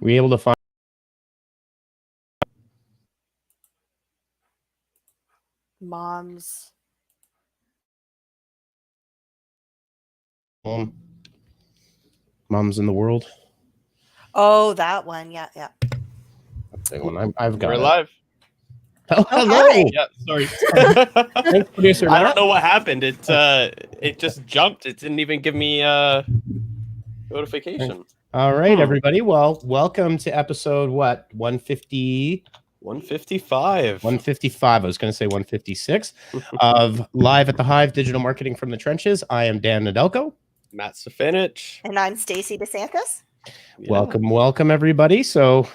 Were you able to find Moms. Moms in the World? Oh, that one. Yeah. That's the one. I've got We're it. live. Oh, hello. hi. Yeah, sorry. Thanks, producer I Matt. don't know what happened. It just jumped. It didn't even give me notification. All right, everybody. Well, welcome to episode 150. 155. 155. I was going to say 156 of Live at the Hive, Digital Marketing from the Trenches. I am Dan Nadelko. Matt Safinich. And I'm Stacey DeSantis. Yeah. Welcome, everybody. So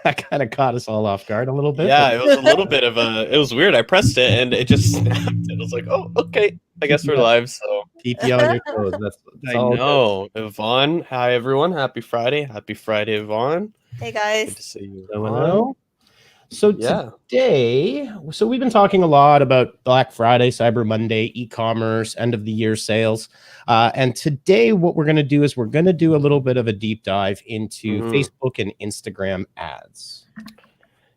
that kind of caught us all off guard a little bit. Yeah, it was a little bit of it was weird. I pressed it and it just snapped. And I was like, oh, okay. I guess we're live. So keep you on your toes. That's I know. Yvonne, hi everyone. Happy Friday. Happy Friday, Yvonne. Hey guys. Good to see you. Hello. So Yeah. today, we've been talking a lot about Black Friday, Cyber Monday, e-commerce, end of the year sales. And today what we're going to do is we're going to do a little bit of a deep dive into Facebook and Instagram ads.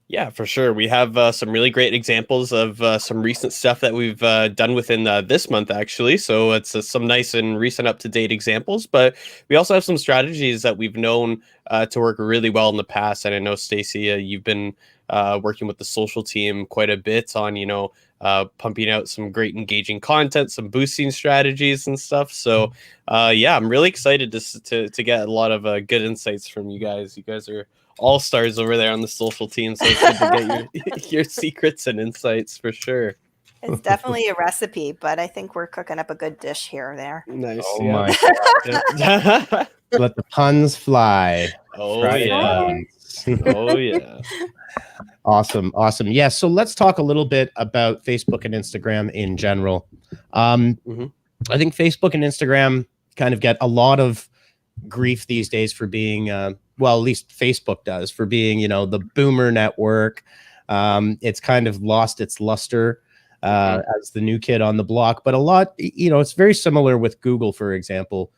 Yeah, for sure. We have some really great examples of some recent stuff that we've done within this month, actually. So it's some nice and recent up-to-date examples. But we also have some strategies that we've known to work really well in the past. And I know, Stacey, you've been working with the social team quite a bit on, pumping out some great engaging content, some boosting strategies and stuff. So, yeah, I'm really excited to get a lot of good insights from you guys. You guys are all stars over there on the social team, so it's good to get your secrets and insights for sure. It's definitely a recipe, but I think we're cooking up a good dish here or there. Nice. Oh yeah. my Yeah. Let the puns fly. Oh Friday yeah. puns. Oh yeah. Awesome. Yeah, so let's talk a little bit about Facebook and Instagram in general. I think Facebook and Instagram kind of get a lot of grief these days for being well, at least Facebook does, for being, the boomer network. It's kind of lost its luster as the new kid on the block. But a lot, it's very similar with Google, for example.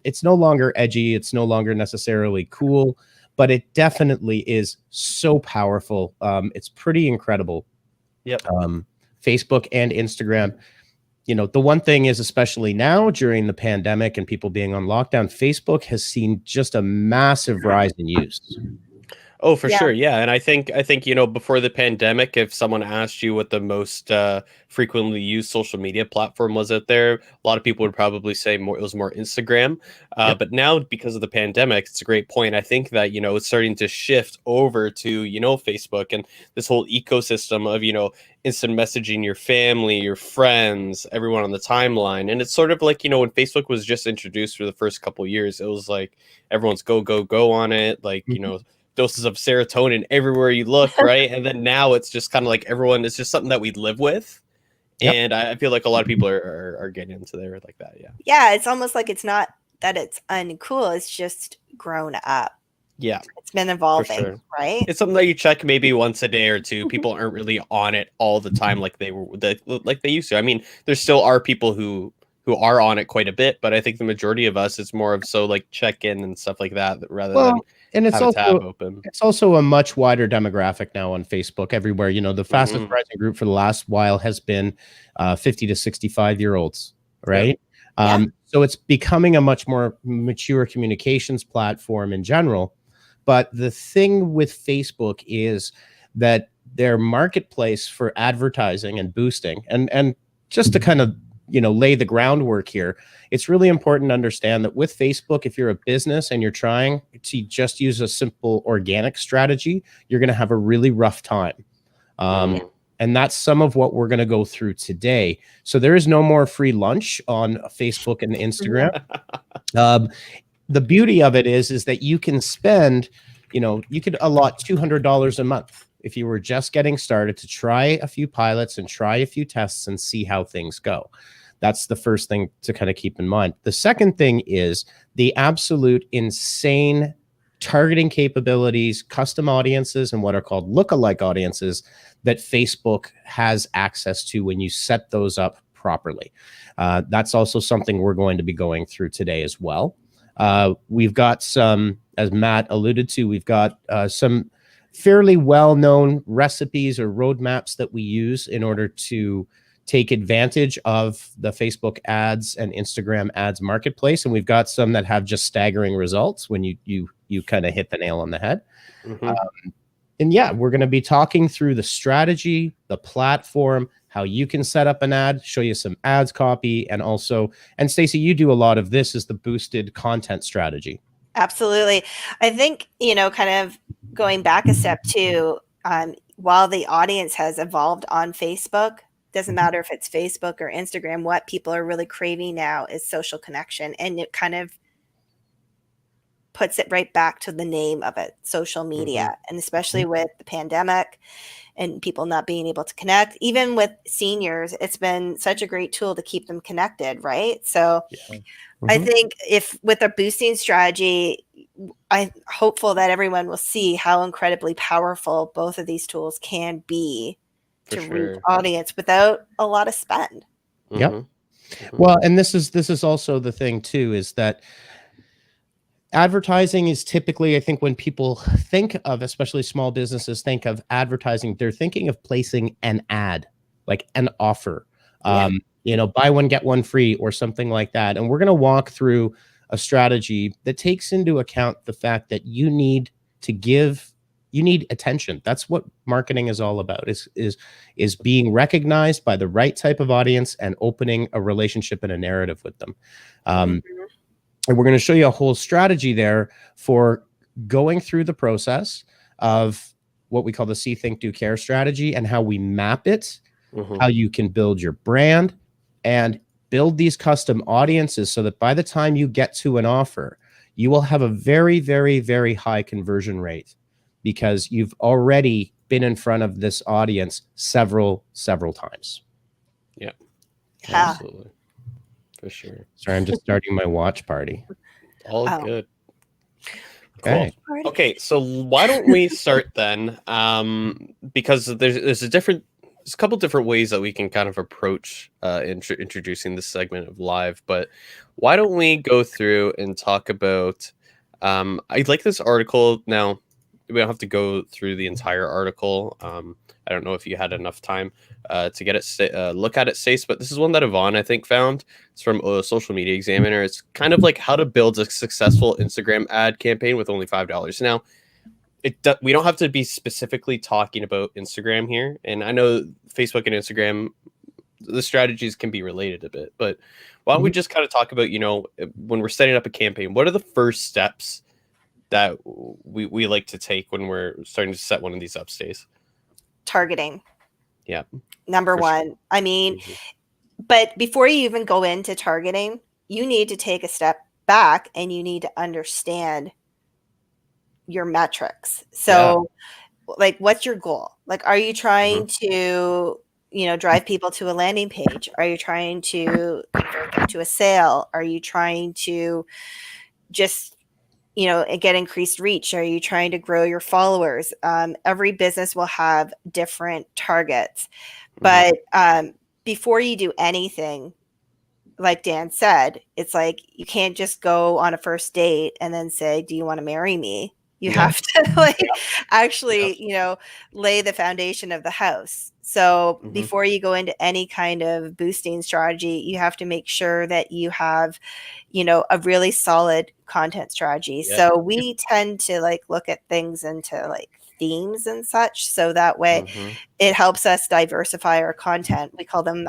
It's no longer edgy. It's no longer necessarily cool, but it definitely is so powerful. It's pretty incredible. Yep. Facebook and Instagram. The one thing is, especially now during the pandemic and people being on lockdown, Facebook has seen just a massive rise in use. Oh, for sure. Yeah. And I think, before the pandemic, if someone asked you what the most frequently used social media platform was out there, a lot of people would probably say it was more Instagram. But now, because of the pandemic, it's a great point. I think that, it's starting to shift over to, Facebook and this whole ecosystem of, instant messaging your family, your friends, everyone on the timeline. And it's sort of like, when Facebook was just introduced for the first couple of years, it was like everyone's go on it. Like, doses of serotonin everywhere you look, right? And then now it's just kind of like everyone, it's just something that we live with. Yep. And I feel like a lot of people are getting into there like that. Yeah. Yeah. It's almost like it's not that it's uncool. It's just grown up. Yeah. It's been evolving, right? It's something that you check maybe once a day or two. People aren't really on it all the time like they used to. I mean, there still are people who are on it quite a bit, but I think the majority of us, it's more of check in and stuff like that rather than and it's have also a tab open. It's also a much wider demographic now on Facebook everywhere. The fastest rising group for the last while has been 50 to 65-year-olds, right? Yep. So it's becoming a much more mature communications platform in general. But the thing with Facebook is that their marketplace for advertising and boosting, and just to kind of lay the groundwork here, it's really important to understand that with Facebook, if you're a business and you're trying to just use a simple organic strategy, you're going to have a really rough time. And that's some of what we're going to go through today. So there is no more free lunch on Facebook and Instagram. The beauty of it is that you can spend, you could allot $200 a month if you were just getting started to try a few pilots and try a few tests and see how things go. That's the first thing to kind of keep in mind. The second thing is the absolute insane targeting capabilities, custom audiences, and what are called lookalike audiences that Facebook has access to when you set those up properly. That's also something we're going to be going through today as well. We've got some as Matt alluded to, we've got some fairly well-known recipes or roadmaps that we use in order to take advantage of the Facebook ads and Instagram ads marketplace. And we've got some that have just staggering results when you kind of hit the nail on the head. And yeah, we're going to be talking through the strategy, the platform, how you can set up an ad, show you some ads copy, and also, and Stacey, you do a lot of this, is the boosted content strategy. Absolutely. I think, kind of going back a step too, while the audience has evolved on Facebook, doesn't matter if it's Facebook or Instagram, what people are really craving now is social connection. And it kind of puts it right back to the name of it, social media. And especially with the pandemic and people not being able to connect, even with seniors, it's been such a great tool to keep them connected, right? So I think if with a boosting strategy, I'm hopeful that everyone will see how incredibly powerful both of these tools can be to reach audience without a lot of spend. Well, and this is also the thing too, is that advertising is typically, I think when people think of, especially small businesses think of advertising, they're thinking of placing an ad, like an offer, buy one, get one free or something like that. And we're going to walk through a strategy that takes into account the fact that you need attention. That's what marketing is all about, is being recognized by the right type of audience and opening a relationship and a narrative with them. And we're going to show you a whole strategy there for going through the process of what we call the See, Think, Do, Care strategy, and how we map it, how you can build your brand and build these custom audiences so that by the time you get to an offer, you will have a very, very, very high conversion rate because you've already been in front of this audience several times. Yeah, absolutely. For sure. Sorry, I'm just starting my watch party. All good. Okay. Cool. Okay, so why don't we start then? Because there's a couple different ways that we can kind of approach introducing this segment of live. But why don't we go through and talk about? I like this article. Now we don't have to go through the entire article. I don't know if you had enough time to get it, look at it, Stacey, but this is one that Yvonne, I think, found. It's from Social Media Examiner. It's kind of like how to build a successful Instagram ad campaign with only $5. Now, we don't have to be specifically talking about Instagram here. And I know Facebook and Instagram, the strategies can be related a bit, but why don't we just kind of talk about, when we're setting up a campaign, what are the first steps that we like to take when we're starting to set one of these up, Stacey? Targeting. Yeah. Number one. Sure. I mean, but before you even go into targeting, you need to take a step back and you need to understand your metrics. So like, what's your goal? Like, are you trying to, drive people to a landing page? Are you trying to convert them to a sale? Are you trying to just get increased reach? Are you trying to grow your followers? Every business will have different targets, but before you do anything, like Dan said, it's like, you can't just go on a first date and then say, do you want to marry me? You have to actually, lay the foundation of the house. So before you go into any kind of boosting strategy, you have to make sure that you have, a really solid content strategy. Yeah. So we tend to look at things into themes and such. So that way it helps us diversify our content. We call them,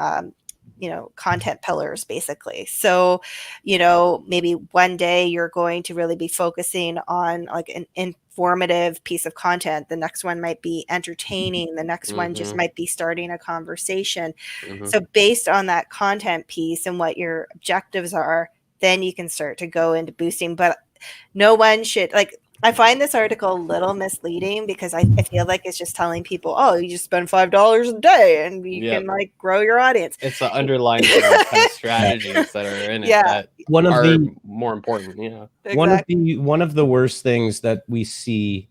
content pillars, basically. So, maybe one day you're going to really be focusing on an informative piece of content. The next one might be entertaining. The next one just might be starting a conversation. So based on that content piece and what your objectives are, then you can start to go into boosting. But no one should I find this article a little misleading because I feel like it's just telling people, oh, you just spend $5 a day and you can grow your audience. It's the underlying kind of strategies that are in it that are more important. Yeah. Exactly. One of the worst things that we see,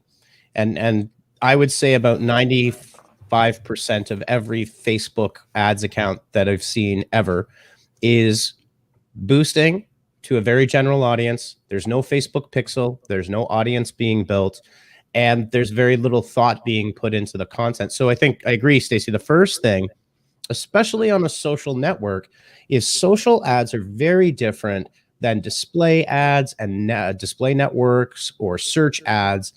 and I would say about 95% of every Facebook ads account that I've seen ever is boosting to a very general audience. There's no Facebook pixel. There's no audience being built. And there's very little thought being put into the content. So I think I agree, Stacey. The first thing, especially on a social network, is social ads are very different than display ads and display networks or search ads.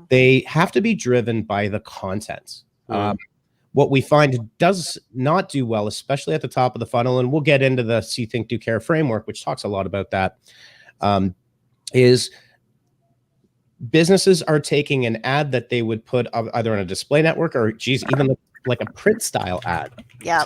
They have to be driven by the content. What we find does not do well, especially at the top of the funnel, and we'll get into the See, Think, Do, Care framework, which talks a lot about that, is businesses are taking an ad that they would put either on a display network or, geez, even like a print style ad. Yeah.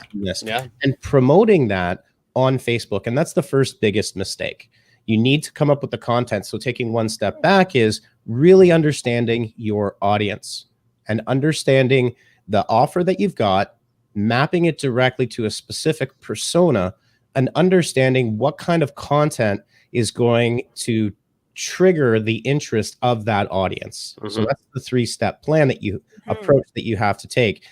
And promoting that on Facebook. And that's the first biggest mistake. You need to come up with the content. So taking one step back is really understanding your audience and understanding the offer that you've got, mapping it directly to a specific persona, and understanding what kind of content is going to trigger the interest of that audience. So that's the 3-step plan that you approach that you have to take.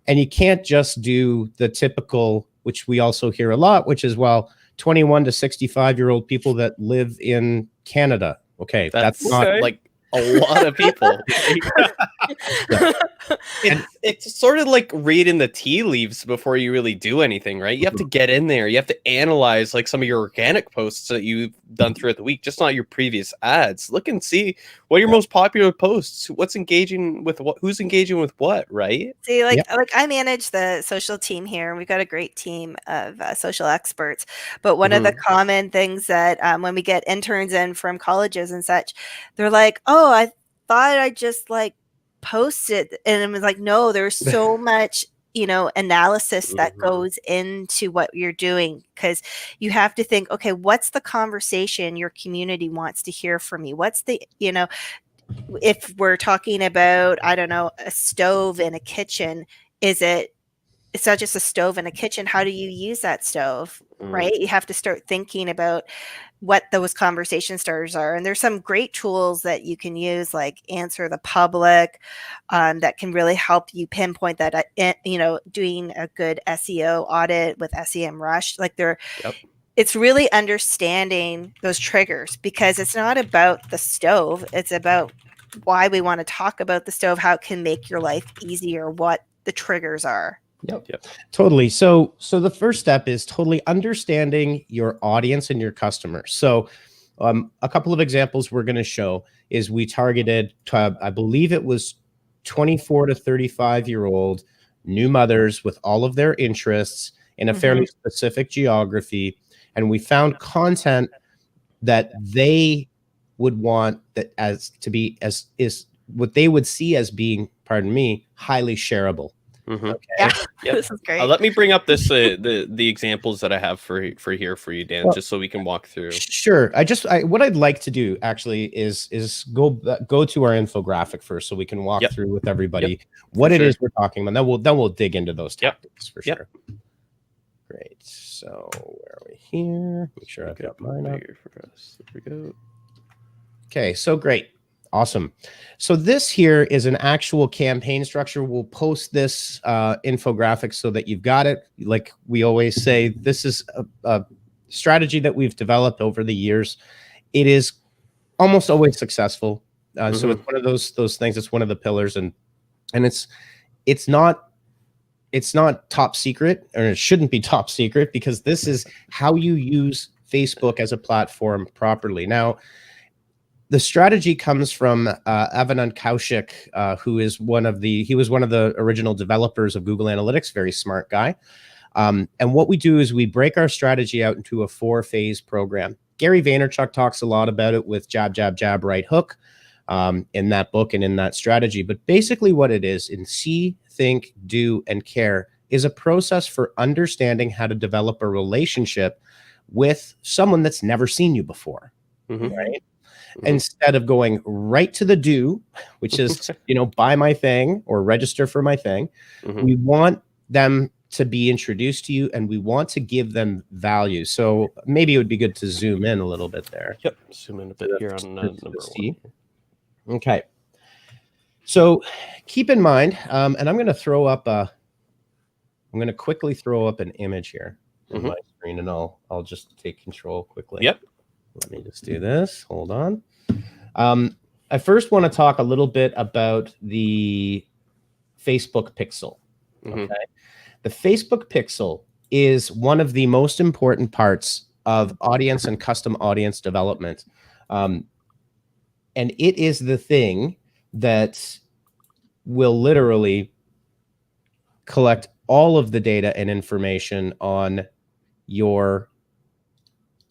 And you can't just do the typical, which we also hear a lot, which is, well, 21 to 65-year-old people that live in Canada. Okay, that's not like a lot of people. It's sort of like reading the tea leaves before you really do anything, right? You have to get in there. You have to analyze like some of your organic posts that you've done throughout the week, just not your previous ads. Look and see what are your most popular posts. What's engaging with what? Who's engaging with what? Right? See, like I manage the social team here, and we've got a great team of social experts. But one of the common things that when we get interns in from colleges and such, they're like, "Oh, I thought I just like posted," and it was like, no, there's so much analysis that goes into what you're doing, because you have to think, okay, what's the conversation your community wants to hear from you? What's the if we're talking about, I don't know, a stove in a kitchen, it's not just a stove in a kitchen. How do you use that stove? Right? You have to start thinking about what those conversation starters are. And there's some great tools that you can use, like Answer the Public, that can really help you pinpoint that, doing a good SEO audit with SEMrush. Like it's really understanding those triggers, because it's not about the stove. It's about why we want to talk about the stove, how it can make your life easier, what the triggers are. Yep. Totally. So the first step is totally understanding your audience and your customers. So a couple of examples we're going to show is we targeted, I believe it was 24 to 35-year-old new mothers with all of their interests in a fairly specific geography. And we found content that they would want that is what they would see as being, highly shareable. Okay. Yeah, this is great. Let me bring up this the examples that I have for you, Dan, just so we can walk through. Sure. What I'd like to do actually is go to our infographic first, so we can walk through with everybody what it is we're talking about. Then we'll dig into those topics for sure. Great. So where are we here? Make sure I've got mine up here for us. There we go. Okay. So great. Awesome. So this here is an actual campaign structure. We'll post this infographic so that you've got it. Like we always say, this is a strategy that we've developed over the years. It is almost always successful. So it's one of those things. It's one of the pillars, and it's not top secret, or it shouldn't be top secret, because this is how you use Facebook as a platform properly. Now, the strategy comes from Avanand Kaushik, who was one of the original developers of Google Analytics, very smart guy. And what we do is we break our strategy out into a 4-phase program. Gary Vaynerchuk talks a lot about it with jab, jab, jab, right hook in that book and in that strategy. But basically what it is in See, Think, Do, and Care is a process for understanding how to develop a relationship with someone that's never seen you before, right? Instead of going right to the do, which is, buy my thing or register for my thing, we want them to be introduced to you, and we want to give them value. So maybe it would be good to zoom in a little bit there. Yep. Zoom in a bit here on number 1. Okay. So keep in mind, and I'm going to quickly throw up an image here on my screen, and I'll just take control quickly. Yep. Let me just do this. Hold on. I first want to talk a little bit about the Facebook pixel. Okay. The Facebook pixel is one of the most important parts of audience and custom audience development. And it is the thing that will literally collect all of the data and information on your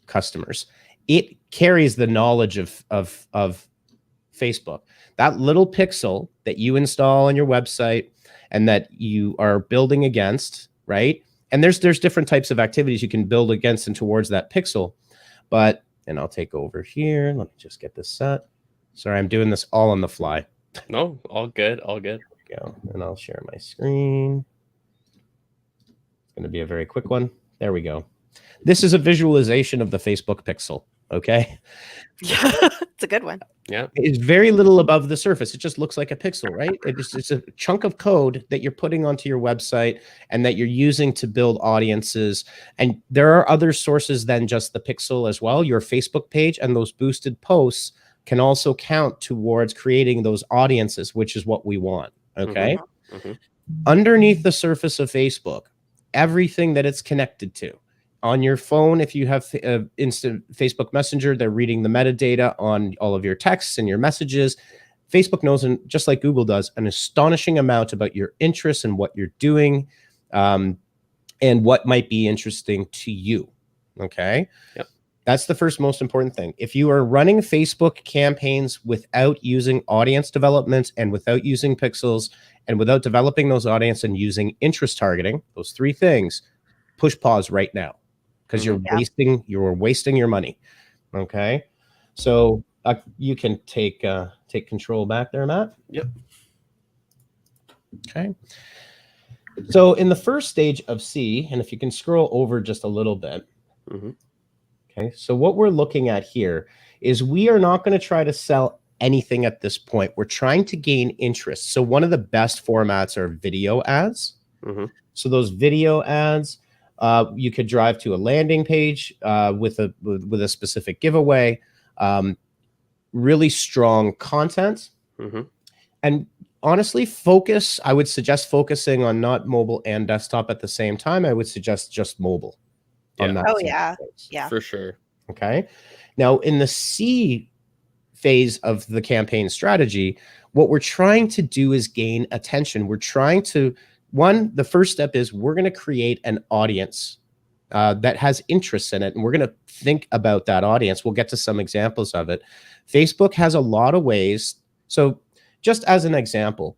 customers. It carries the knowledge of Facebook. That little pixel that you install on your website and that you are building against, right? And there's different types of activities you can build against and towards that pixel. But, and I'll take over here. Let me just get this set. Sorry, I'm doing this all on the fly. No, all good, all good. There we go. And I'll share my screen. It's going to be a very quick one. There we go. This is a visualization of the Facebook pixel. Okay. Yeah, it's a good one. Yeah. It's very little above the surface. It just looks like a pixel, right? It's a chunk of code that you're putting onto your website and that you're using to build audiences. And there are other sources than just the pixel as well. Your Facebook page and those boosted posts can also count towards creating those audiences, which is what we want. Okay. Underneath the surface of Facebook, everything that it's connected to. On your phone, if you have instant Facebook Messenger, they're reading the metadata on all of your texts and your messages. Facebook knows, and just like Google does, an astonishing amount about your interests and what you're doing, and what might be interesting to you. Okay. Yep. That's the first most important thing. If you are running Facebook campaigns without using audience development and without using pixels and without developing those audience and using interest targeting, those three things, push pause right now. Because you're wasting your money. Okay, so you can take control back there, Matt. Yep. Okay. So in the first stage of C, and if you can scroll over just a little bit. Okay. So what we're looking at here is we are not going to try to sell anything at this point. We're trying to gain interest. So one of the best formats are video ads. So those video ads. You could drive to a landing page with a specific giveaway, really strong content, and honestly, I would suggest focusing on not mobile and desktop at the same time. I would suggest just mobile. On that Yeah, for sure. Okay. Now, in the C phase of the campaign strategy, what we're trying to do is gain attention. We're trying to the first step is we're going to create an audience that has interests in it. And we're going to think about that audience. We'll get to some examples of it. Facebook has a lot of ways. So just as an example,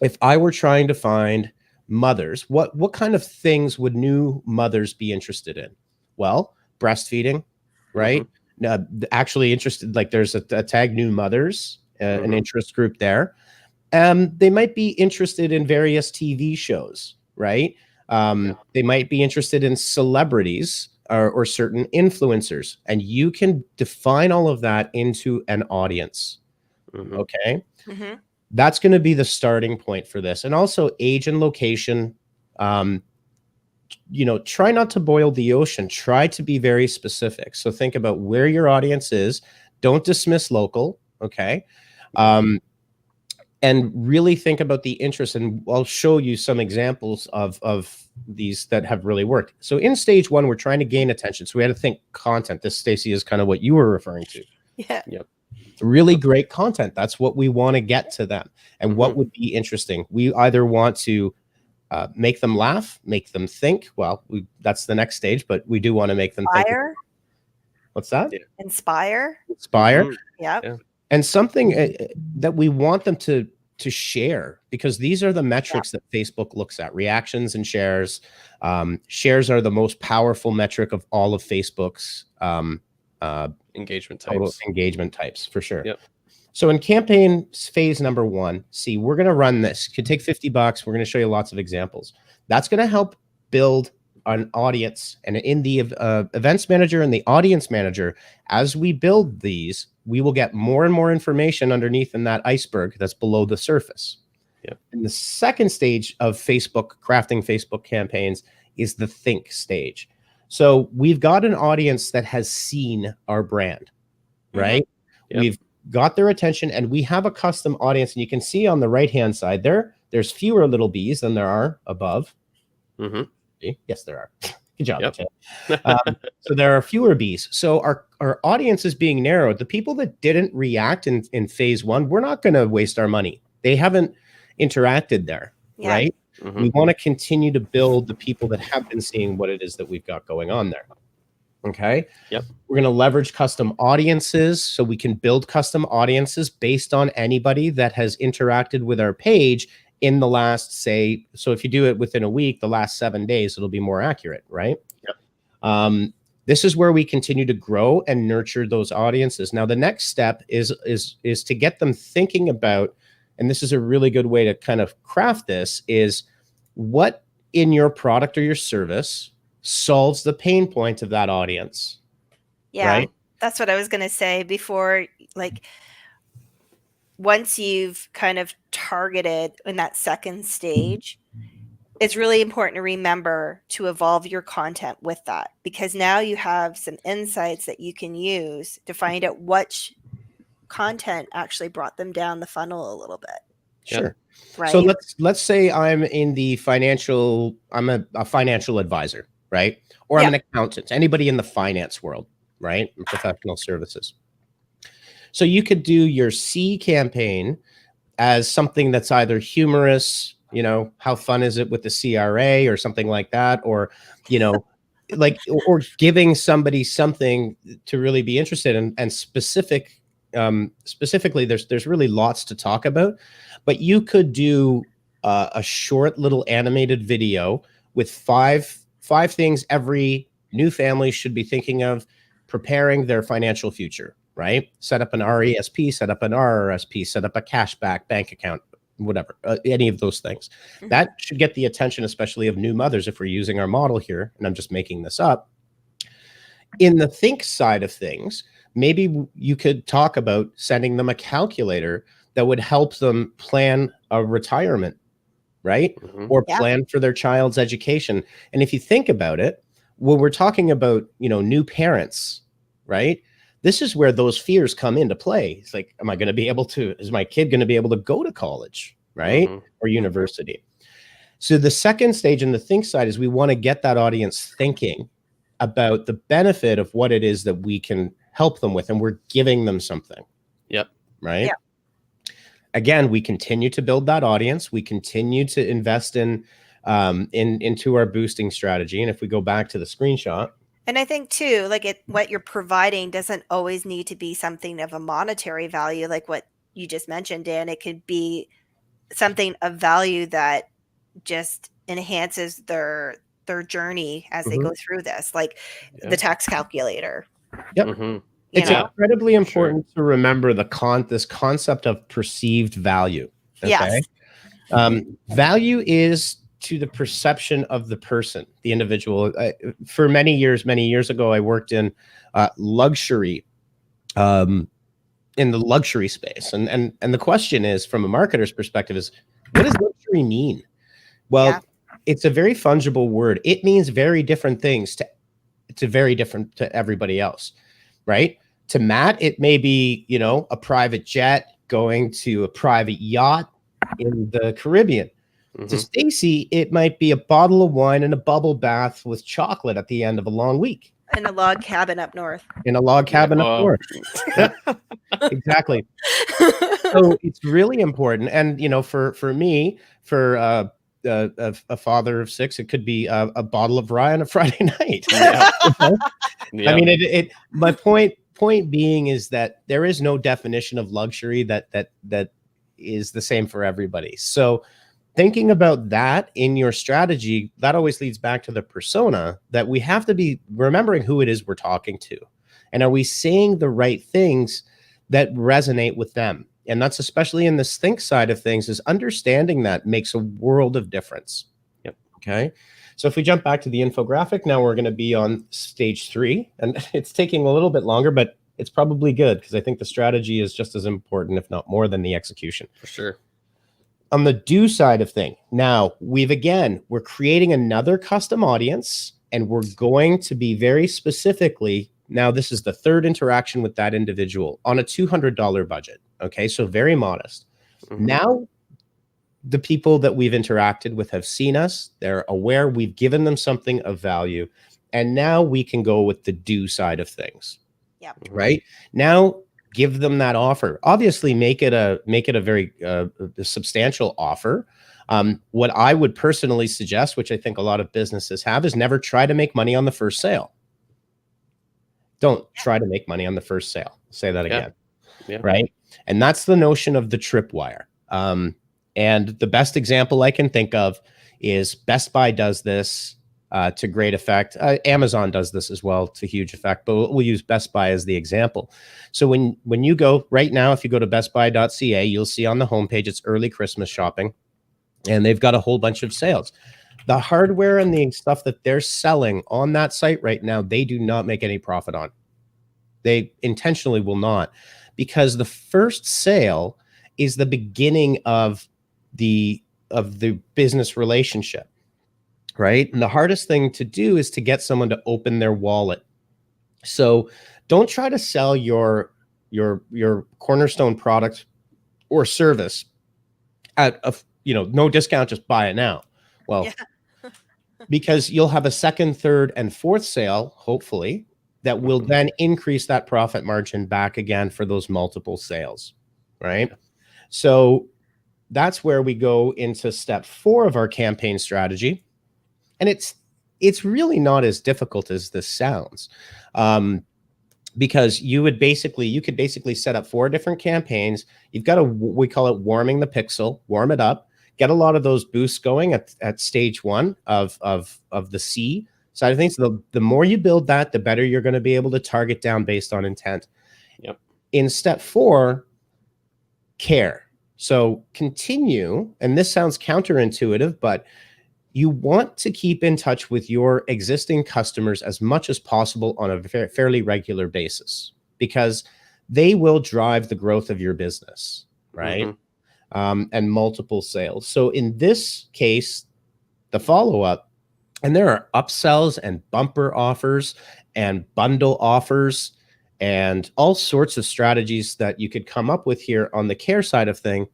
if I were trying to find mothers, what kind of things would new mothers be interested in? Well, breastfeeding, right? Actually interested, like there's a tag new mothers, an interest group there. They might be interested in various TV shows, right? They might be interested in celebrities or certain influencers, and you can define all of that into an audience. Okay. That's going to be the starting point for this. And also age and location. Try not to boil the ocean. Try to be very specific. So think about where your audience is. Don't dismiss local. Okay. And really think about the interest. And I'll show you some examples of these that have really worked. So in stage one, we're trying to gain attention. So we had to think content. This, Stacey, is kind of what you were referring to. Yeah. Yep. Really great content. That's what we want to get to them. And what would be interesting? We either want to make them laugh, make them think. Well, that's the next stage, but we do want to make them think. What's that? Inspire. Yeah. And something that we want them to share, because these are the metrics that Facebook looks at: reactions and shares. Shares are the most powerful metric of all of Facebook's engagement types, for sure. Yep. So in campaign phase number 1, see, we're going to run this. It could take $50. We're going to show you lots of examples. That's going to help build an audience. And in the events manager and the audience manager, as we build these, we will get more and more information underneath in that iceberg that's below the surface. Yep. And the second stage of crafting Facebook campaigns is the think stage. So we've got an audience that has seen our brand, right? Yep. We've got their attention, and we have a custom audience. And you can see on the right-hand side there's fewer little bees than there are above. Yes, there are. Good job. Yep. So there are fewer bees. So our audience is being narrowed. The people that didn't react in phase one, we're not going to waste our money. They haven't interacted there, right? We want to continue to build the people that have been seeing what it is that we've got going on there. Okay. Yep. We're going to leverage custom audiences, so we can build custom audiences based on anybody that has interacted with our page in the last, say, so if you do it within a week, the last 7 days, it'll be more accurate, right? Yep. This is where we continue to grow and nurture those audiences. Now, the next step is to get them thinking about, and this is a really good way to kind of craft this, is what in your product or your service solves the pain point of that audience. Yeah, right? That's what I was going to say before. Like, once you've kind of targeted in that second stage, it's really important to remember to evolve your content with that, because now you have some insights that you can use to find out which content actually brought them down the funnel a little bit. Sure. Right. So let's say I'm in the financial, I'm a financial advisor, right? Or I'm an accountant, anybody in the finance world, right? Professional services. So you could do your C campaign as something that's either humorous, you know, how fun is it with the CRA or something like that, or, you know, like, or giving somebody something to really be interested in, and specifically there's really lots to talk about, but you could do a short little animated video with five things every new family should be thinking of preparing their financial future, right? Set up an RESP, set up an RRSP, set up a cashback bank account, whatever, any of those things. That should get the attention, especially of new mothers, if we're using our model here, and I'm just making this up. In the think side of things, maybe you could talk about sending them a calculator that would help them plan a retirement, right? Or plan for their child's education. And if you think about it, when we're talking about, you know, new parents, right? This is where those fears come into play. It's like, am I going to be able to, is my kid going to be able to go to college, right? Or university? So the second stage in the think side is we want to get that audience thinking about the benefit of what it is that we can help them with, and we're giving them something. Yep. Right. Yep. Again, we continue to build that audience. We continue to invest into our boosting strategy. And if we go back to the screenshot. And I think too, like what you're providing doesn't always need to be something of a monetary value, like what you just mentioned, Dan. It could be something of value that just enhances their journey as they go through this, like the tax calculator. Yep. It's incredibly important to remember this concept of perceived value. Okay? Yes. Value is to the perception of the person, the individual. For many years ago, I worked in luxury, in the luxury space. And the question is, from a marketer's perspective, is what does luxury mean? Well, it's a very fungible word. It means very different things to everybody else, right? To Matt, it may be, you know, a private jet going to a private yacht in the Caribbean. To Stacey, it might be a bottle of wine and a bubble bath with chocolate at the end of a long week. In a log cabin up north. Exactly. So it's really important. And, you know, for me, for a father of 6, it could be a bottle of rye on a Friday night. I mean, my point being is that there is no definition of luxury that is the same for everybody. So thinking about that in your strategy, that always leads back to the persona, that we have to be remembering who it is we're talking to. And are we saying the right things that resonate with them? And that's especially in this think side of things, is understanding that makes a world of difference. Yep. Okay. So if we jump back to the infographic, now we're going to be on stage 3, and it's taking a little bit longer, but it's probably good, because I think the strategy is just as important, if not more, than the execution. For sure. On the do side of thing, now we're creating another custom audience And we're going to be very specifically, now this is the third interaction with that individual on a $200 budget. Okay, so very modest. Now, the people that we've interacted with have seen us. They're aware we've given them something of value. And now we can go with the do side of things. Yeah. Right? Now, give them that offer. Obviously, make it a very substantial offer. What I would personally suggest, which I think a lot of businesses have, is never try to make money on the first sale. Don't try to make money on the first sale. Say that again. Right? And that's the notion of the tripwire. And the best example I can think of is Best Buy does this to great effect. Amazon does this as well to huge effect, but we'll use Best Buy as the example. So when you go right now, if you go to bestbuy.ca, you'll see on the homepage, it's early Christmas shopping, and they've got a whole bunch of sales. The hardware and the stuff that they're selling on that site right now, they do not make any profit on. They intentionally will not, because the first sale is the beginning of the business relationship, right? And the hardest thing to do is to get someone to open their wallet. So don't try to sell your cornerstone product or service at no discount, just buy it now. Well, because you'll have a second, third, and fourth sale, hopefully, that will then increase that profit margin back again for those multiple sales, right? So that's where we go into step 4 of our campaign strategy. And it's really not as difficult as this sounds, because you could basically set up 4 different campaigns. You've got we call it warming the pixel, warm it up, get a lot of those boosts going at stage 1 of the C side of things. The more you build that, the better you're going to be able to target down based on intent. Yep. In step 4, care. So continue, and this sounds counterintuitive, but you want to keep in touch with your existing customers as much as possible on a fairly regular basis, because they will drive the growth of your business, right? And multiple sales. So in this case, the follow-up, and there are upsells and bumper offers and bundle offers and all sorts of strategies that you could come up with here on the care side of things.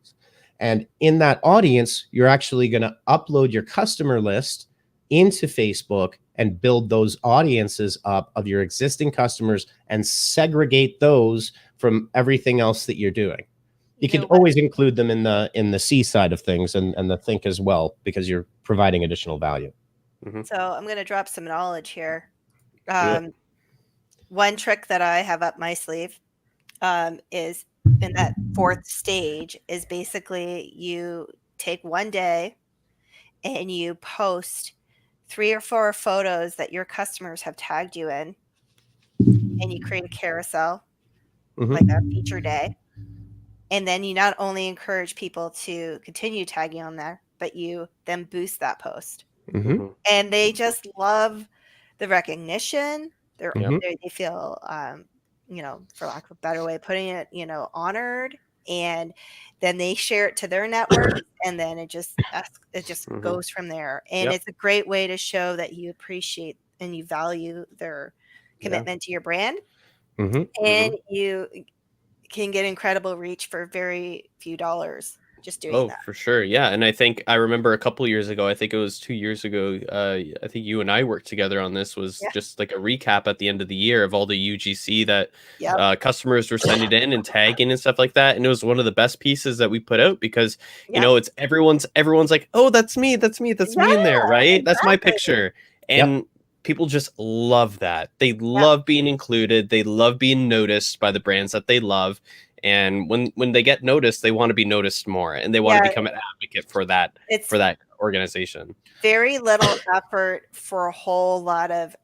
And in that audience, you're actually going to upload your customer list into Facebook and build those audiences up of your existing customers and segregate those from everything else that you're doing. You can always include them in the C side of things and the think as well, because you're providing additional value. So I'm going to drop some knowledge here. One trick that I have up my sleeve is in that 4th stage is basically you take one day and you post 3 or 4 photos that your customers have tagged you in, and you create a carousel, like a feature day. And then you not only encourage people to continue tagging on there, but you then boost that post. And they just love the recognition. They feel, for lack of a better way of putting it, honored. And then they share it to their network, and then it just goes from there. And it's a great way to show that you appreciate and you value their commitment to your brand. And you can get incredible reach for very few dollars just doing that. For sure. Yeah. And I remember a couple years ago, I think it was 2 years ago, I think you and I worked together on this, was just like a recap at the end of the year of all the UGC that customers were sending in and tagging and stuff like that. And it was one of the best pieces that we put out, because, it's everyone's like, oh, that's me in there, right? That's my picture. And people just love that. They love being included. They love being noticed by the brands that they love. And when they get noticed, they want to be noticed more, and they want to become an advocate for that organization. Very little effort for a whole lot of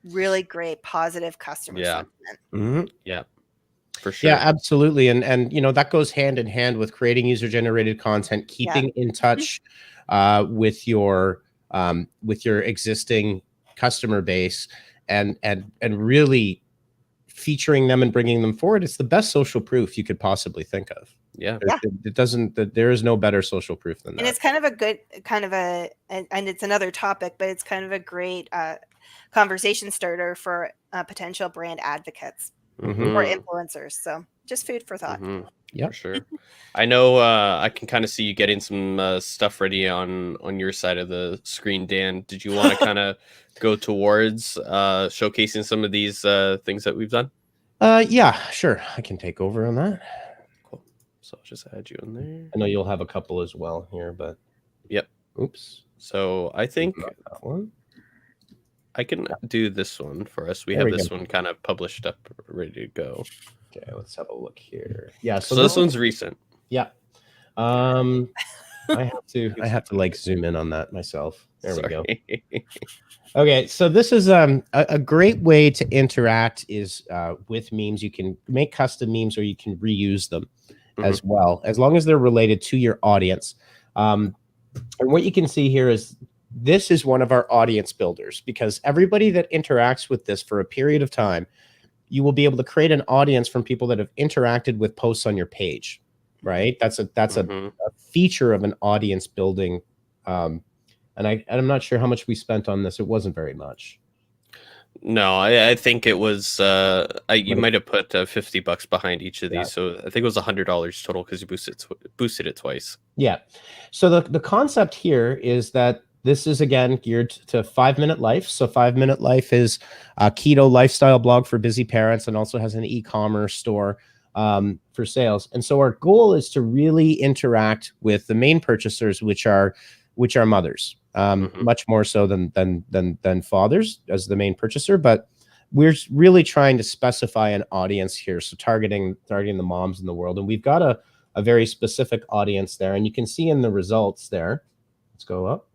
really great positive customer sentiment. Yeah, for sure. Yeah, absolutely. And that goes hand in hand with creating user-generated content, keeping in touch with your existing customer base, and really featuring them and bringing them forward. It's the best social proof you could possibly think of. There is no better social proof than that. And it's kind of a good and it's another topic, but it's kind of a great conversation starter for potential brand advocates Mhm. or influencers. So just food for thought. Yeah, For sure. I know I can kind of see you getting some stuff ready on your side of the screen, Dan. Did you want to kind of go towards showcasing some of these things that we've done? Yeah, sure. I can take over on that. Cool. So I'll just add you in there. I know you'll have a couple as well here, but yep. Oops. So I think Not that one. I can do this one for us. We There have we this go. one kind of published up, ready to go. Okay, let's have a look here. Yeah, So this one's recent. Yeah. I have to like zoom in on that myself. There we go. Okay, so this is a great way to interact is with memes. You can make custom memes or you can reuse them as well, as long as they're related to your audience. And what you can see here is this is one of our audience builders, because everybody that interacts with this for a period of time, you will be able to create an audience from people that have interacted with posts on your page, right? That's a feature of an audience building. And I'm not sure how much we spent on this. It wasn't very much. No, I think it was you might have put $50 behind each of these, so I think it was $100 total because you boosted it twice. Yeah. So the concept here is that this is again geared to 5 Minute Life. So 5 Minute Life is a keto lifestyle blog for busy parents and also has an e-commerce store for sales. And so our goal is to really interact with the main purchasers, which are mothers, much more so than fathers as the main purchaser. But we're really trying to specify an audience here, so targeting the moms in the world. And we've got a very specific audience there, and you can see in the results there. Let's go up.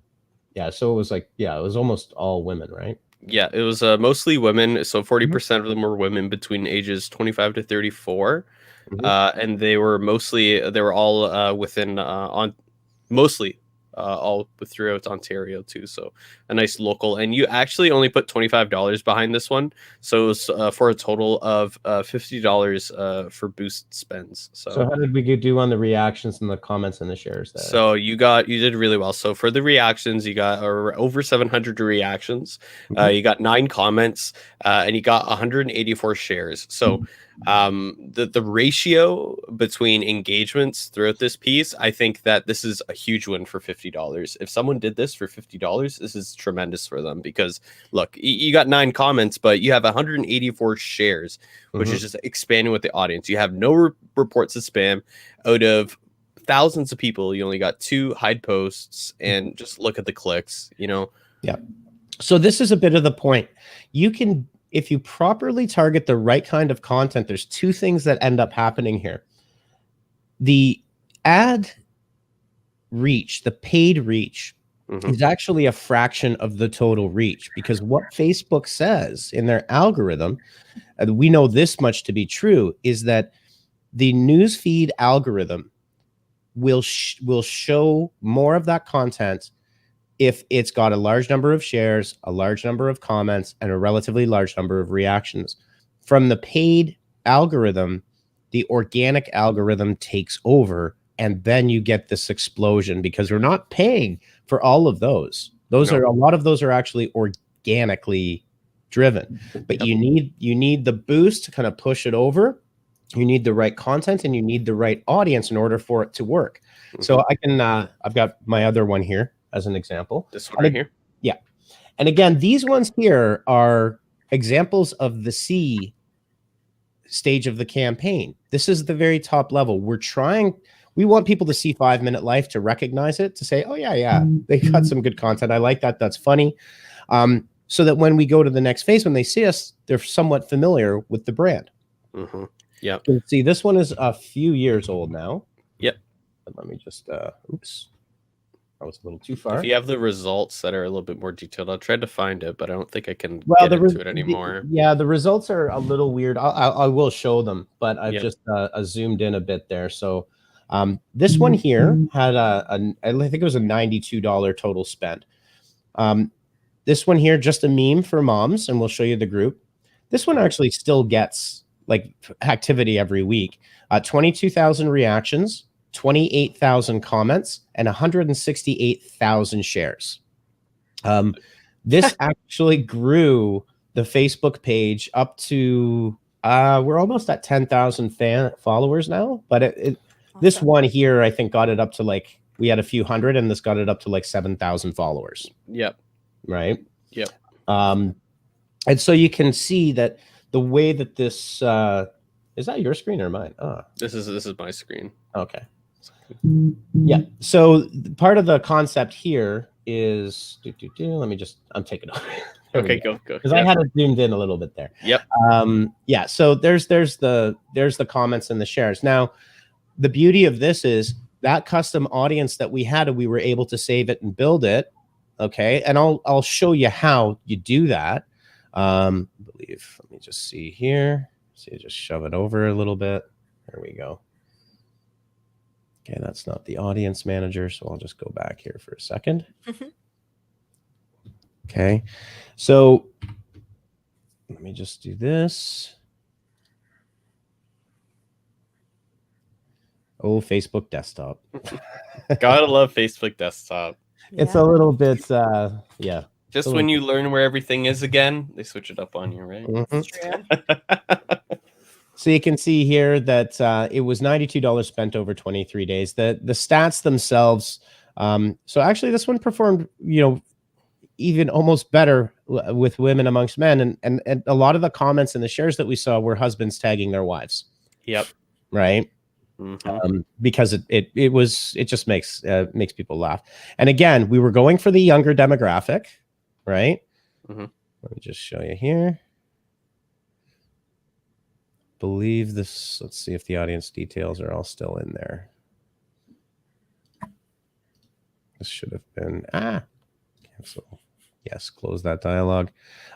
Yeah, so it was like, it was almost all women, right? Yeah, it was mostly women. So 40% of them were women between ages 25 to 34, and they were all within mostly all throughout Ontario too. So a nice local. And you actually only put $25 behind this one, so it was for a total of $50 for boost spends. So how did we do on the reactions and the comments and the shares there? So you did really well. So for the reactions, you got over 700 reactions. You got 9 comments, and you got 184 shares. So the ratio between engagements throughout this piece, I think that this is a huge win for $50. If someone did this for $50, this is tremendous for them, because look, you got 9 comments, but you have 184 shares, which is just expanding with the audience. You have no reports of spam. Out of thousands of people, you only got 2 hide posts, and just look at the clicks, Yeah. So this is a bit of the point. You can, if you properly target the right kind of content, there's 2 things that end up happening here. The ad reach, the paid reach, is actually a fraction of the total reach, because what Facebook says in their algorithm, and we know this much to be true, is that the newsfeed algorithm will show more of that content if it's got a large number of shares, a large number of comments, and a relatively large number of reactions. From the paid algorithm, the organic algorithm takes over, and then you get this explosion, because we're not paying for all of those. A lot of those are actually organically driven, but you need the boost to kind of push it over. You need the right content and you need the right audience in order for it to work. So I can, I've got my other one here as an example. This one right here. Yeah. And again, these ones here are examples of the C stage of the campaign. This is the very top level. We want people to see 5 Minute Life, to recognize it, to say, oh yeah, they got some good content. I like that. That's funny. So that when we go to the next phase, when they see us, they're somewhat familiar with the brand. Yeah. See, this one is a few years old now. Yep. Let me just, oops. That was a little too far. If you have the results that are a little bit more detailed, I'll try to find it, but I don't think I can get into it anymore. The results are a little weird. I will show them, but I've just zoomed in a bit there. So this one here had I think it was a $92 total spend. This one here, just a meme for moms, and we'll show you the group. This one actually still gets like activity every week. 22,000 reactions, 28,000 comments, and 168,000 shares. This actually grew the Facebook page up to we're almost at 10,000 followers now, but this one here, I think, got it up to like, we had a few hundred, and this got it up to like 7,000 followers. Yep. Right. Yep. And so you can see that the way that this is that your screen or mine? Oh, this is my screen. Okay. Yeah. So part of the concept here is let me just, I'm taking it. Okay, go. Because I had it zoomed in a little bit there. Yep. Yeah. So there's the comments and the shares. Now, the beauty of this is that custom audience that we had, and we were able to save it and build it. Okay. And I'll show you how you do that. I believe, let me just see here. See, just shove it over a little bit. There we go. Okay, that's not the audience manager, so I'll just go back here for a second. Okay, so let me just do this. Oh, Facebook desktop. Gotta love Facebook desktop. It's a little bit, yeah. Just when you learn where everything is again, they switch it up on you, right? That's true. So you can see here that it was $92 spent over 23 days. The stats themselves. So actually, this one performed, even almost better with women amongst men, and a lot of the comments and the shares that we saw were husbands tagging their wives. Yep. Right. Because it just makes people laugh. And again, we were going for the younger demographic, right? Let me just show you here. Believe this. Let's see if the audience details are all still in there. This should have been cancel. Yes, close that dialogue.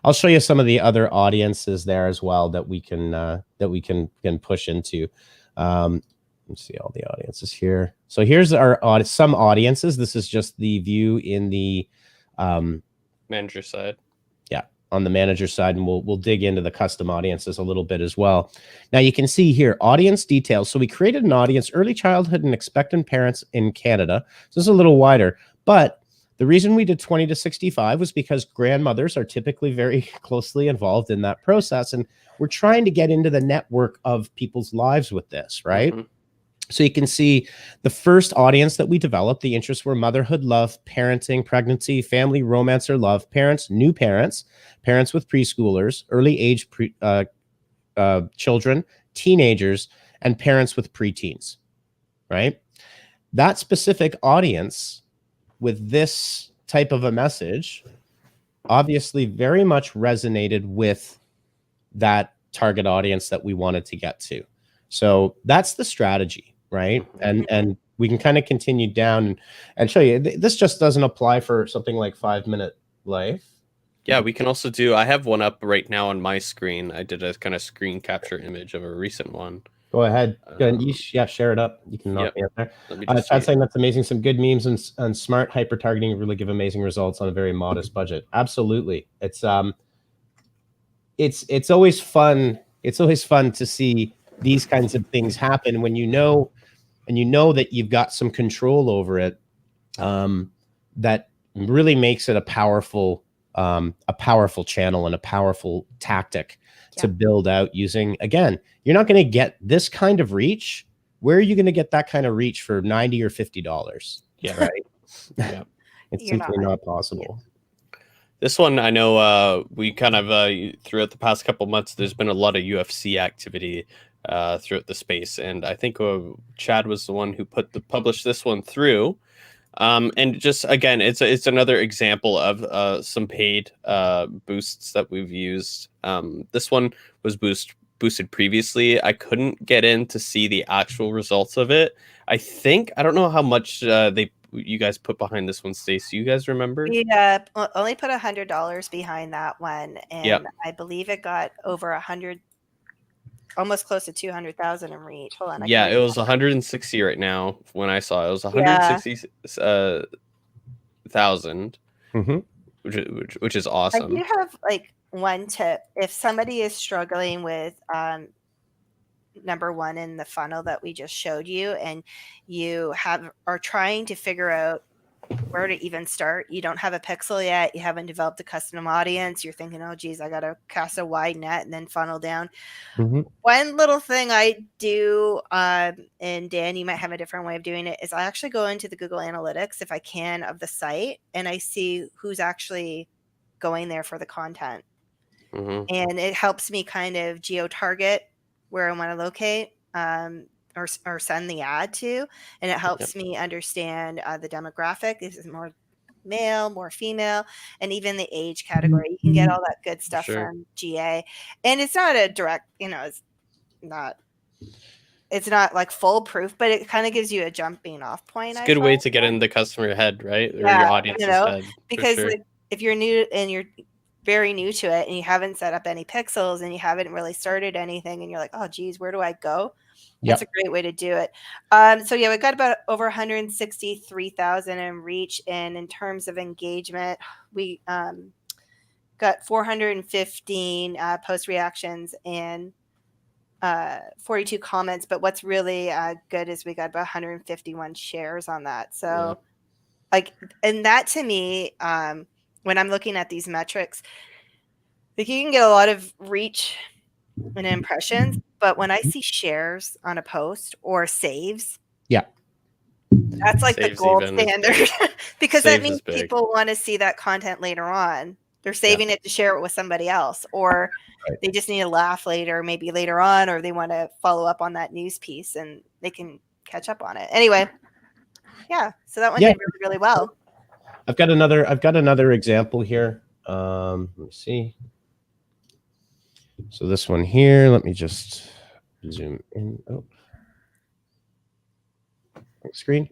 I'll show you some of the other audiences there as well that we can push into. Let's see all the audiences here. So here's our some audiences. This is just the view in the manager side. Yeah, on the manager side, and we'll dig into the custom audiences a little bit as well. Now you can see here audience details. So we created an audience, early childhood and expectant parents in Canada. So this is a little wider, but the reason we did 20 to 65 was because grandmothers are typically very closely involved in that process, and we're trying to get into the network of people's lives with this, right? So you can see the first audience that we developed, the interests were motherhood, love, parenting, pregnancy, family, romance or love, parents, new parents, parents with preschoolers, early age children, teenagers, and parents with preteens, right? That specific audience with this type of a message obviously very much resonated with that target audience that we wanted to get to. So that's the strategy, right? And we can kind of continue down and show you. This just doesn't apply for something like 5-minute life. Yeah, we can also do, I have one up right now on my screen. I did a kind of screen capture image of a recent one. Go ahead. Yeah, share it up. You can knock me up there. Chad's saying that's amazing. Some good memes and smart hyper targeting really give amazing results on a very modest budget. Absolutely. It's always fun. It's always fun to see these kinds of things happen when you know that you've got some control over it. That really makes it a powerful channel and a powerful tactic to build out using. Again, you're not going to get this kind of reach. Where are you going to get that kind of reach for $90 or $50? Yeah. Right. Yeah. It's simply not possible. This one, I know we kind of, throughout the past couple months, there's been a lot of UFC activity throughout the space. And I think Chad was the one who published this one through. And just, again, it's another example of some paid boosts that we've used. This one was boosted previously. I couldn't get in to see the actual results of it. I don't know how much you guys put behind this one, Stacey. You guys remember? Yeah, only put $100 behind that one, and I believe it got over 100, almost close to 200,000 in reach. Hold on. Yeah, it was 160 right now. When I saw it, it was 160,000, which is awesome. I do have like one tip. If somebody is struggling with number one in the funnel that we just showed you, and you are trying to figure out where to even start. You don't have a pixel yet. You haven't developed a custom audience. You're thinking, oh, geez, I got to cast a wide net and then funnel down. One little thing I do, and Dan, you might have a different way of doing it, is I actually go into the Google Analytics, if I can, of the site, and I see who's actually going there for the content. And it helps me kind of geo-target where I want to locate or send the ad to. And it helps me understand the demographic. Is it more male, more female, and even the age category. You can get all that good stuff from GA. And it's not a direct, it's not like foolproof, but it kind of gives you a jumping off point. It's a good way to get in the customer head, right? Or your audience's head. Because like, if you're new and you're very new to it and you haven't set up any pixels and you haven't really started anything and you're like, oh geez, where do I go? That's a great way to do it. So yeah, we got about over 163,000 in reach, and in terms of engagement, we got 415 post reactions and 42 comments. But what's really good is we got about 151 shares on that. So like, and that to me, when I'm looking at these metrics, like you can get a lot of reach and impressions, but when I see shares on a post or saves, that's like the gold standard because that means people want to see that content later on. They're saving it to share it with somebody else, or they just need a laugh later, maybe later on, or they want to follow up on that news piece and they can catch up on it. Anyway, so that one did really, really well. I've got another example here. Let me see. So this one here, let me just zoom in. Oh, screen.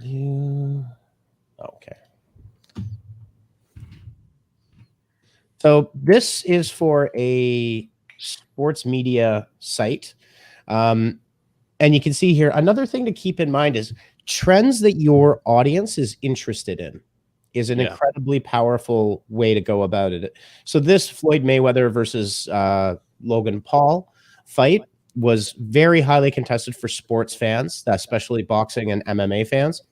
Okay. So this is for a sports media site. And you can see here, another thing to keep in mind is trends that your audience is interested in is an incredibly powerful way to go about it. So this Floyd Mayweather versus Logan Paul fight was very highly contested for sports fans, especially boxing and MMA fans.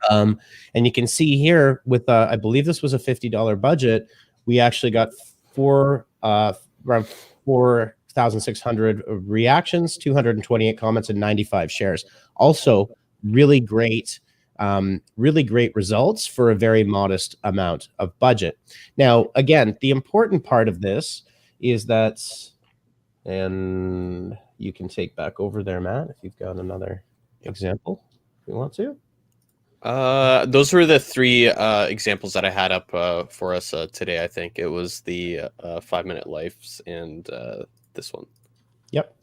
And you can see here with, I believe this was a $50 budget, we actually got around 4,600 reactions, 228 comments, and 95 shares. Also, really great results for a very modest amount of budget. Now, again, the important part of this is that, and you can take back over there, Matt, if you've got another example, if you want to. Those were the three examples that I had up for us today. I think it was the 5-minute lives and this one. Yep.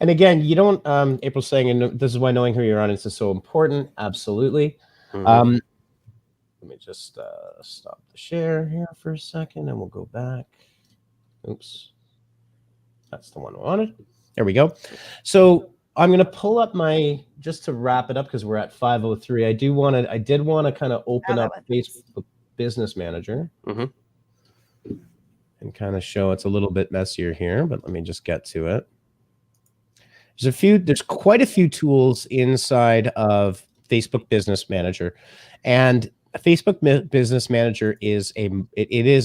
And again, you don't, April's saying, and this is why knowing who your audience is so important. Absolutely. Let me just stop the share here for a second and we'll go back. Oops. That's the one I wanted. There we go. So I'm going to pull up just to wrap it up because we're at 5:03. I did want to kind of open up Facebook Business Manager and kind of show it's a little bit messier here, but let me just get to it. There's quite a few tools inside of Facebook Business Manager, and Facebook Business Manager is a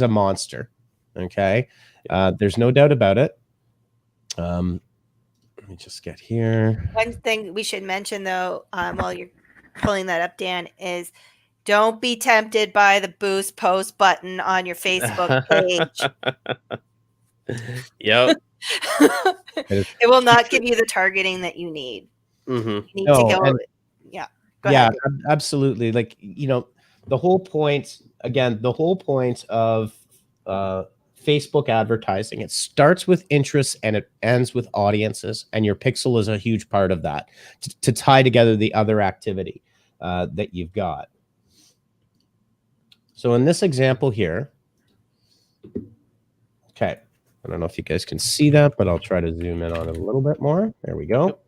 monster. Okay. There's no doubt about it. Let me just get here. One thing we should mention, though, while you're pulling that up, Dan, is don't be tempted by the boost post button on your Facebook page. Yep. It will not give you the targeting that you need. You need to go. Go ahead. Absolutely. Like, the whole point of Facebook advertising, it starts with interests and it ends with audiences, and your pixel is a huge part of that to tie together the other activity that you've got. So in this example here, okay, I don't know if you guys can see that, but I'll try to zoom in on it a little bit more. There we go.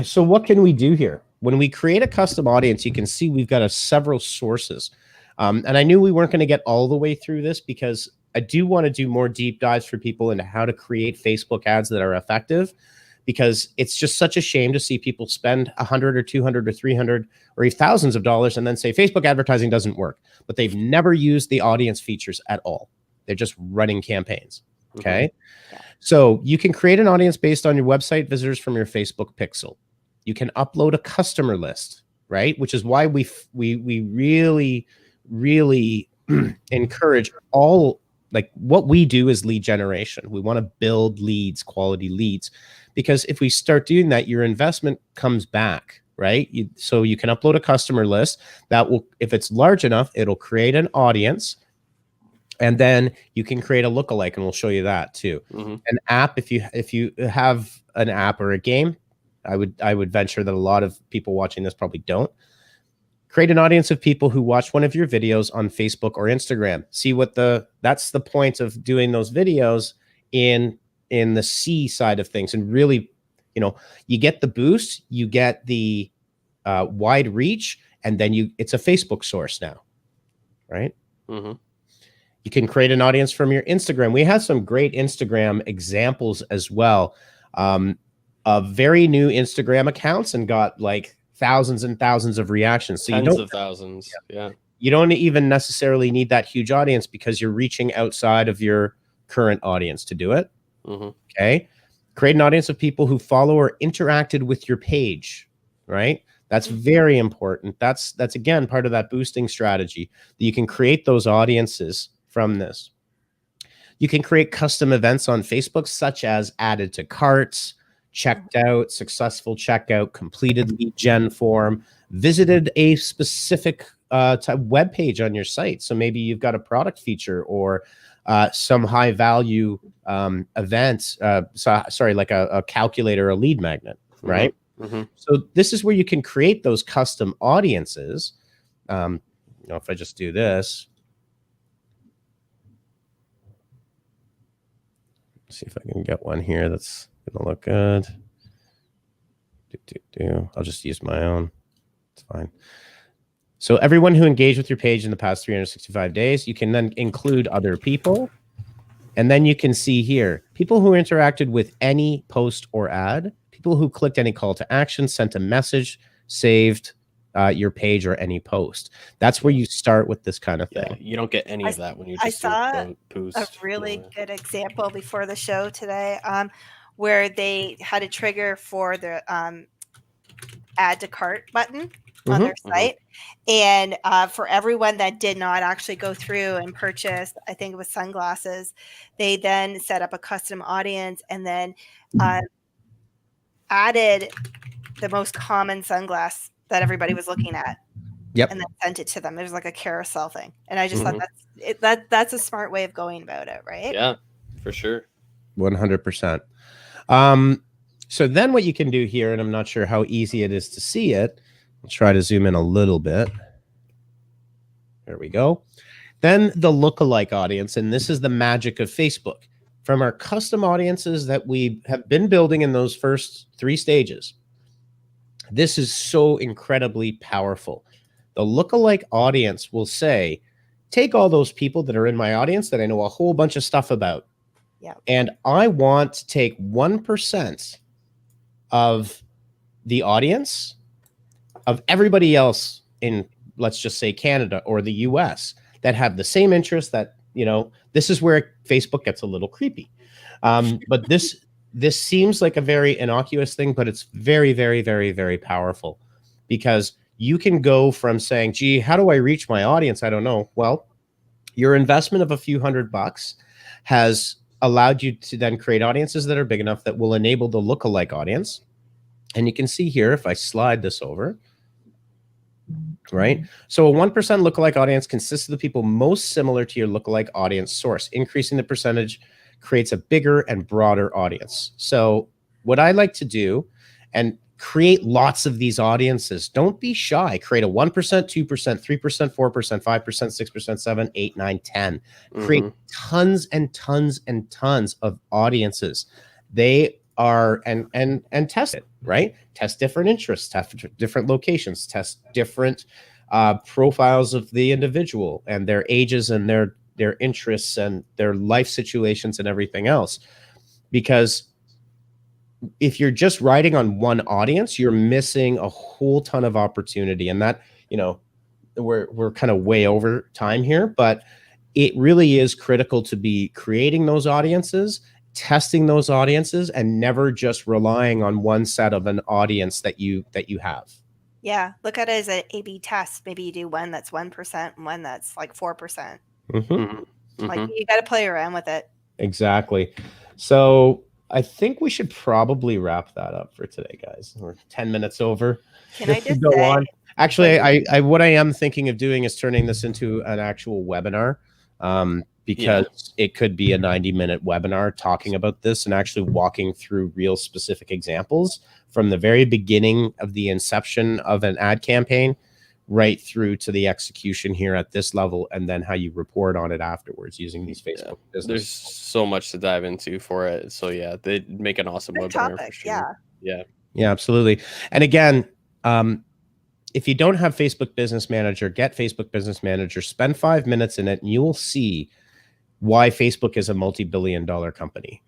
So what can we do here? When we create a custom audience, you can see we've got several sources. And I knew we weren't going to get all the way through this because I do want to do more deep dives for people into how to create Facebook ads that are effective. because it's just such a shame to see people spend 100 or 200 or 300 or even thousands of dollars and then say Facebook advertising doesn't work, but they've never used the audience features at all. They're just running campaigns. Okay. Yeah. So you can create an audience based on your website visitors from your Facebook pixel. You can upload a customer list, right? Which is why we really, really encourage all, like what we do is lead generation. We want to build leads, quality leads, because if we start doing that, your investment comes back, right? So you can upload a customer list that will, if it's large enough, it'll create an audience. And then you can create a lookalike, and we'll show you that too. An app, if you have an app or a game, I would venture that a lot of people watching this probably don't. Create an audience of people who watch one of your videos on Facebook or Instagram. See what that's the point of doing those videos in the C side of things. And really, you get the boost, you get the wide reach, and then it's a Facebook source now, right? You can create an audience from your Instagram. We have some great Instagram examples as well, of very new Instagram accounts, and got like thousands and thousands of reactions. So tens of thousands. Yeah. You don't even necessarily need that huge audience, because you're reaching outside of your current audience to do it. Okay. Create an audience of people who follow or interacted with your page, right? That's very important. That's again, part of that boosting strategy, that you can create those audiences from this. You can create custom events on Facebook, such as added to carts, checked out, successful checkout, completed lead gen form, visited a specific web page on your site. So maybe you've got a product feature or some high value event. Like a calculator, a lead magnet, right? So this is where you can create those custom audiences. If I just do this, see if I can get one here that's gonna look good. I'll just use my own. It's fine. So everyone who engaged with your page in the past 365 days, you can then include other people. And then you can see here, people who interacted with any post or ad, people who clicked any call to action, sent a message, saved your page or any post. That's where you start with this kind of thing. Yeah, you don't get any of that when you just post. A really good example before the show today, where they had a trigger for the add to cart button on their site. And for everyone that did not actually go through and purchase, I think it was sunglasses, they then set up a custom audience and then added the most common sunglass that everybody was looking at. Yep. And then sent it to them. It was like a carousel thing. And I just thought that's a smart way of going about it, right? Yeah, for sure. 100%. So then what you can do here, and I'm not sure how easy it is to see it. I'll try to zoom in a little bit. There we go. Then the lookalike audience, and this is the magic of Facebook. From our custom audiences that we have been building in those first 3 stages, this is so incredibly powerful. The lookalike audience will say, take all those people that are in my audience that I know a whole bunch of stuff about. Yeah. And I want to take 1% of the audience of everybody else in, let's just say, Canada or the US that have the same interest, that, this is where Facebook gets a little creepy. But this seems like a very innocuous thing, but it's very, very, very, very powerful, because you can go from saying, gee, how do I reach my audience? I don't know. Well, your investment of a few $100 has allowed you to then create audiences that are big enough that will enable the lookalike audience. And you can see here, if I slide this over, right? So a 1% lookalike audience consists of the people most similar to your lookalike audience source. Increasing the percentage creates a bigger and broader audience. So what I like to do, and create lots of these audiences. Don't be shy. Create a 1%, 2%, 3%, 4%, 5%, 6%, 7, 8, 9, 10. Create tons and tons and tons of audiences. They are, and test it, right? Test different interests, test different locations, test different profiles of the individual and their ages and their interests and their life situations and everything else. Because if you're just riding on one audience, you're missing a whole ton of opportunity. And that, we're kind of way over time here, but it really is critical to be creating those audiences, testing those audiences, and never just relying on one set of an audience that you have. Yeah, look at it as an A/B test. Maybe you do one that's 1% and one that's like 4%. Like you got to play around with it. Exactly. So I think we should probably wrap that up for today, guys. We're 10 minutes over. Can I just go say, on? Actually, I what I am thinking of doing is turning this into an actual webinar, because it could be a 90-minute webinar talking about this and actually walking through real specific examples from the very beginning of the inception of an ad campaign right through to the execution here at this level, and then how you report on it afterwards using these Facebook business. There's so much to dive into for it. So yeah, they make an awesome good webinar topic, for sure. Yeah, absolutely. And again, if you don't have Facebook Business Manager, get Facebook Business Manager, spend 5 minutes in it, and you will see why Facebook is a multi-billion-dollar company.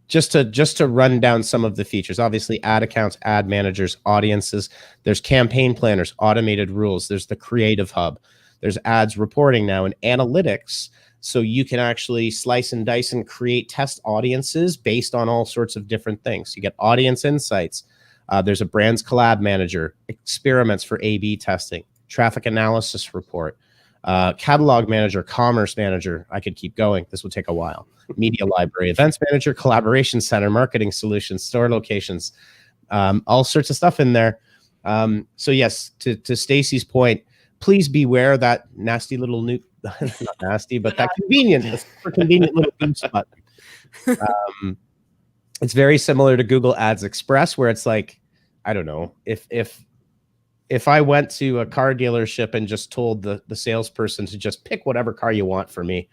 Just to run down some of the features, obviously ad accounts, ad managers, audiences, there's campaign planners, automated rules, there's the creative hub, there's ads reporting now, and analytics. So you can actually slice and dice and create test audiences based on all sorts of different things. You get audience insights. There's a brands collab manager, experiments for A/B testing, traffic analysis report, catalog manager, commerce manager. I could keep going. This will take a while. Media library, events manager, collaboration center, marketing solutions, store locations, all sorts of stuff in there. So yes, to Stacey's point, please beware that nasty little not nasty, but that convenient little boost button. It's very similar to Google Ads Express, where it's like, I don't know, if I went to a car dealership and just told the salesperson to just pick whatever car you want for me,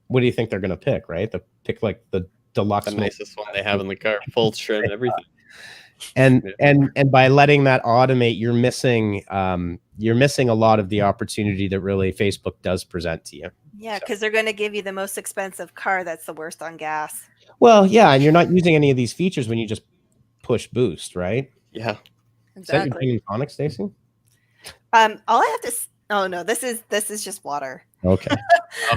what do you think they're going to pick, right? They pick like the deluxe, the nicest one they have in the car, full trim and everything. And by letting that automate, you're missing a lot of the opportunity that really Facebook does present to you. Yeah, because they're going to give you the most expensive car that's the worst on gas. Well, yeah, and you're not using any of these features when you just push boost, right? Yeah. Exactly. Is that your gin and tonic, Stacey? All I have to. Oh no, this is just water. Okay.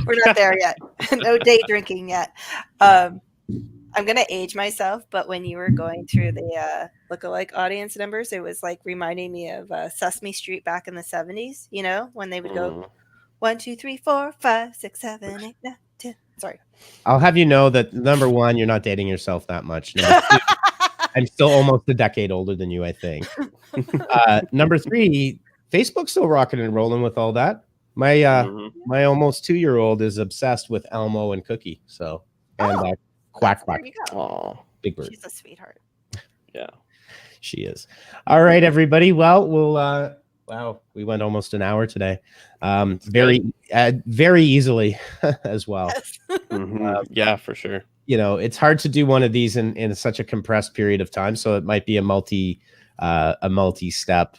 We're not there yet. No day drinking yet. I'm gonna age myself, but when you were going through the lookalike audience numbers, it was like reminding me of Sesame Street back in the 70s. You know, when they would go 1, 2, 3, 4, 5, 6, 7, 8, 9, 10. Sorry. I'll have you know that number one, you're not dating yourself that much. Number two, I'm still almost a decade older than you, I think. Number three, Facebook's still rocking and rolling with all that. My almost 2-year-old is obsessed with Elmo and Cookie. So and quack quack. Oh, big bird. She's a sweetheart. Yeah, she is. All right, everybody. Well, we'll wow, we went almost an hour today. Very easily as well. Yeah, for sure. You know, it's hard to do one of these in such a compressed period of time. So it might be a multi-step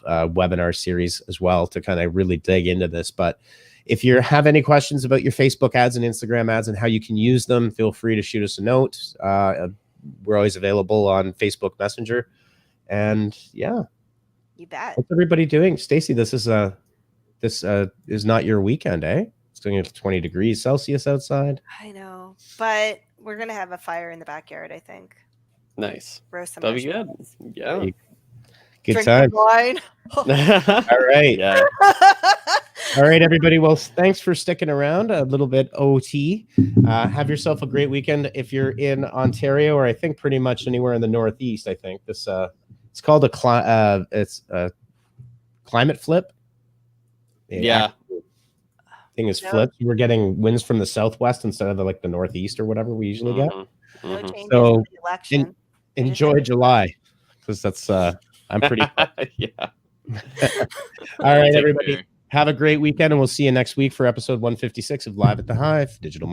webinar series as well to kind of really dig into this. But if you have any questions about your Facebook ads and Instagram ads and how you can use them, feel free to shoot us a note. We're always available on Facebook Messenger. And yeah, you bet. What's everybody doing? Stacey, this is not your weekend, eh? It's going to 20 degrees Celsius outside. I know, but we're going to have a fire in the backyard, I think. Nice. Roast some That'll be good. Yeah. Good time. Wine. All right. Yeah. All right, everybody. Well, thanks for sticking around a little bit OT. Have yourself a great weekend. If you're in Ontario, or I think pretty much anywhere in the Northeast, I think this it's called a climate flip. Yeah. Thing is flipped. We're getting winds from the southwest instead of the Northeast or whatever we usually get. No changes so in the election. Enjoy July, because that's I'm pretty. Yeah. All right, everybody. Have a great weekend, and we'll see you next week for episode 156 of Live at the Hive Digital Marketing.